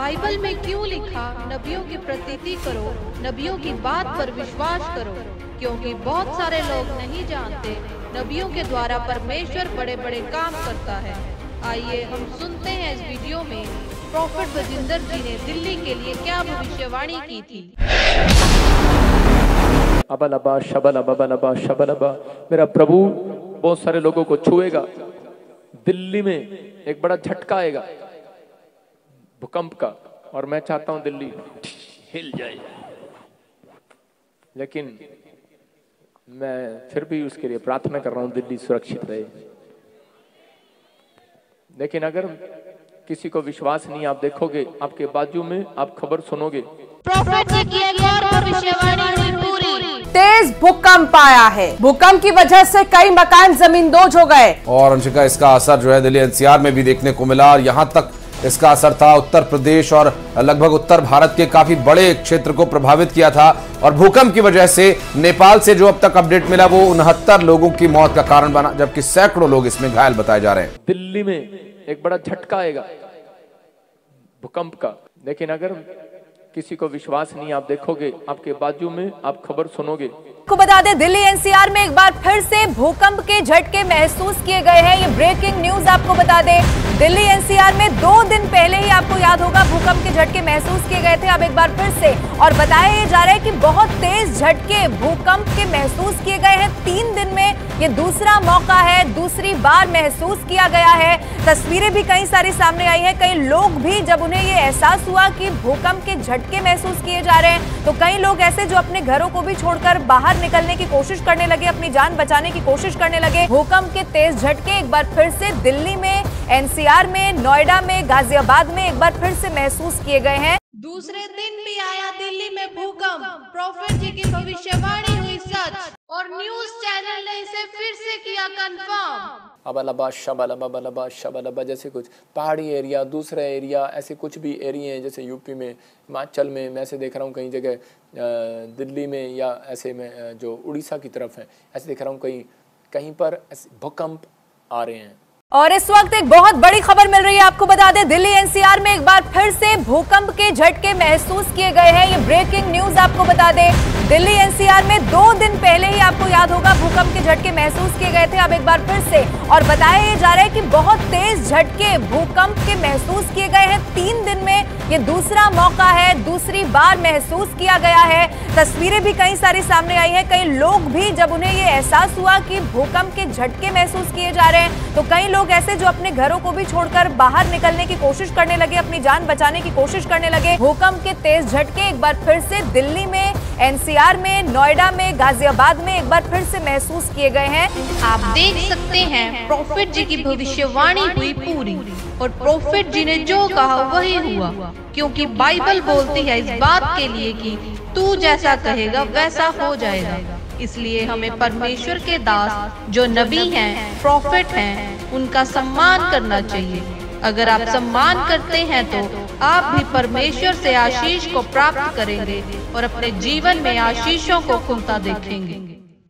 Bible में क्यों लिखा नबियों की प्रतीति करो, नबियों की बात पर विश्वास करो? क्योंकि बहुत सारे लोग नहीं जानते नबियों के द्वारा परमेश्वर बड़े बड़े काम करता है। आइए हम सुनते हैं इस वीडियो में प्रॉफेट बजिंदर जी ने दिल्ली के लिए क्या भविष्यवाणी की थी। अबलबा शबलबा शबलबा। मेरा प्रभु बहुत सारे लोगों को छुएगा। दिल्ली में एक बड़ा झटका आएगा भूकंप का, और मैं चाहता हूं दिल्ली हिल जाए, लेकिन मैं फिर भी उसके लिए प्रार्थना कर रहा हूं दिल्ली सुरक्षित रहे। लेकिन अगर किसी को विश्वास नहीं, आप देखोगे आपके बाजू में, आप खबर सुनोगे, प्रॉफेट जी की एक और भविष्यवाणी हुई पूरी। तेज भूकंप आया है। भूकंप की वजह से कई मकान जमींदोज हो गए। और अंशिका, इसका असर जो है दिल्ली एनसीआर में भी देखने को मिला, और यहाँ तक इसका असर था उत्तर प्रदेश और लगभग उत्तर भारत के काफी बड़े क्षेत्र को प्रभावित किया था। और भूकंप की वजह से नेपाल से जो अब तक अपडेट मिला वो 69 लोगों की मौत का कारण बना, जबकि सैकड़ों लोग इसमें घायल बताए जा रहे हैं। दिल्ली में एक बड़ा झटका आएगा भूकंप का, लेकिन अगर किसी को विश्वास नहीं, आप देखोगे आपके बाजू में, आप खबर सुनोगे। आपको बता दें, दिल्ली एनसीआर में एक बार फिर से भूकंप के झटके महसूस किए गए हैं। ये ब्रेकिंग न्यूज आपको बता दें, दिल्ली एनसीआर में 2 दिन पहले ही आपको याद होगा भूकंप के झटके महसूस किए गए थे। अब एक बार फिर से, और बताया ये जा रहा है कि बहुत तेज झटके भूकंप के महसूस किए गए हैं। 3 दिन में ये दूसरा मौका है, दूसरी बार महसूस किया गया है। तस्वीरें भी कई सारी सामने आई है। कई लोग भी जब उन्हें ये एहसास हुआ कि भूकंप के झटके महसूस किए जा रहे हैं, तो कई लोग ऐसे जो अपने घरों को भी छोड़कर बाहर निकलने की कोशिश करने लगे, अपनी जान बचाने की कोशिश करने लगे। भूकंप के तेज झटके एक बार फिर से दिल्ली में, एनसीआर में, नोएडा में, गाजियाबाद में एक बार फिर से महसूस किए गए हैं। दूसरे दिन भी आया दिल्ली में भूकंप। प्रॉफेट जी की भविष्यवाणी हुई सच, और न्यूज चैनल ने इसे फिर से किया कंफर्म। अबलबा शबलबा शबलबा। जैसे कुछ पहाड़ी एरिया, दूसरा एरिया, ऐसे कुछ भी एरिया हैं, जैसे यूपी में, हिमाचल में, मैं ऐसे देख रहा हूँ कई जगह, दिल्ली में या ऐसे में जो उड़ीसा की तरफ है, ऐसे देख रहा हूँ कहीं पर भूकंप आ रहे हैं। और इस वक्त एक बहुत बड़ी खबर मिल रही है। आपको बता दें, दिल्ली एनसीआर में एक बार फिर से भूकंप के झटके महसूस किए गए हैं। ये ब्रेकिंग न्यूज आपको बता दें, दिल्ली एनसीआर में 2 दिन पहले ही आपको याद होगा भूकंप के झटके महसूस किए गए थे। अब एक बार फिर से, और बताया ये जा रहा है कि बहुत तेज झटके भूकंप के महसूस किए गए हैं। 3 दिन में ये दूसरा मौका है, दूसरी बार महसूस किया गया है। तस्वीरें भी कई सारी सामने आई है। कई लोग भी जब उन्हें ये एहसास हुआ कि भूकंप के झटके महसूस किए जा रहे हैं, तो कई लोग ऐसे जो अपने घरों को भी छोड़कर बाहर निकलने की कोशिश करने लगे, अपनी जान बचाने की कोशिश करने लगे। भूकंप के तेज झटके एक बार फिर से दिल्ली में, एनसीआर में, नोएडा में, गाजियाबाद में एक बार फिर से महसूस किए गए हैं। आप देख सकते हैं प्रॉफेट जी की भविष्यवाणी हुई पूरी, और प्रॉफेट जी ने जो कहा वही हुआ, क्योंकि बाइबल बोलती है इस बात के लिए कि तू जैसा कहेगा वैसा हो जाएगा। इसलिए हमें परमेश्वर के दास जो नबी हैं, प्रॉफेट हैं, उनका सम्मान करना चाहिए। अगर आप सम्मान करते हैं तो आप भी परमेश्वर से आशीष को प्राप्त करेंगे और अपने जीवन में आशीषों को खुलता देखेंगे।